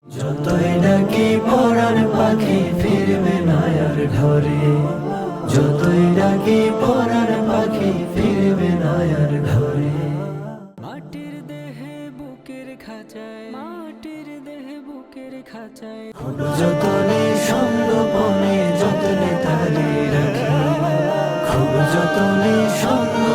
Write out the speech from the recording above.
যতই ডাকি পরাণ পাখি ফিরবে না আর ঘরে, যতই ডাকি পরাণ পাখি ফিরবে না আর ঘরে। মাটির দেহে বুকের খাঁচায়, মাটির দেহে বুকের খাঁচায়, খুব যতনে সঙ্গোপনে যতনে তারে রাখি, খুব যতনে সঙ্গ